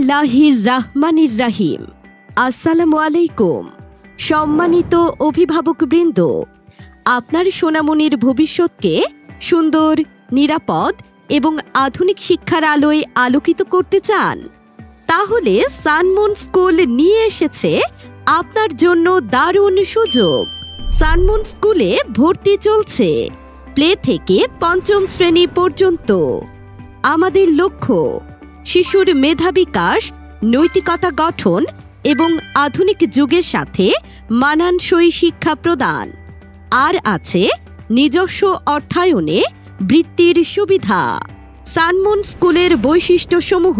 বিসমিল্লাহির রাহমানির রাহিম। আসসালামু আলাইকুম। সম্মানিত অভিভাবকবৃন্দ, আপনার সোনামণির ভবিষ্যৎকে সুন্দর, নিরাপদ এবং আধুনিক শিক্ষার আলোয় আলোকিত করতে চান? তাহলে সানমুন স্কুল নিয়ে এসেছে আপনার জন্য দারুণ সুযোগ। সানমুন স্কুলে ভর্তি চলছে প্লে থেকে পঞ্চম শ্রেণী পর্যন্ত। আমাদের লক্ষ্য শিশুর মেধা বিকাশ, নৈতিকতা গঠন এবং আধুনিক যুগের সাথে মানানসই শিক্ষা প্রদান। আর আছে নিজস্ব অর্থায়নে বৃত্তির সুবিধা। সানমুন স্কুলের বৈশিষ্ট্যসমূহ: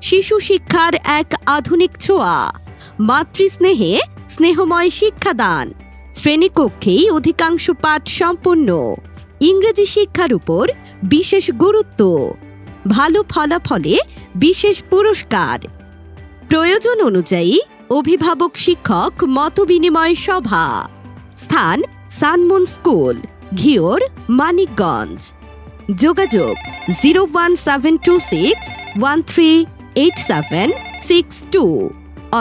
শিশু শিক্ষার এক আধুনিক ছোঁয়া, মাতৃস্নেহে স্নেহময় শিক্ষাদান, শ্রেণীকক্ষেই অধিকাংশ পাঠ সম্পন্ন, ইংরেজি শিক্ষার উপর বিশেষ গুরুত্ব, ভালো ফলাফলে বিশেষ পুরস্কার, প্রয়োজন অনুযায়ী অভিভাবক শিক্ষক মতবিনিময় সভা। স্থান সানমুন স্কুল, ঘিওর, মানিকগঞ্জ। যোগাযোগ 01726138762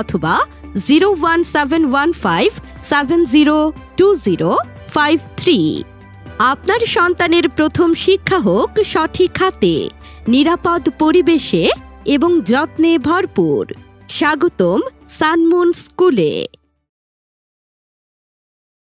অথবা 01715702053। আপনার সন্তানের প্রথম শিক্ষা হোক সঠিক হাতে, নিরাপদ পরিবেশে এবং যত্নে ভরপুর। স্বাগতম সানমুন স্কুলে।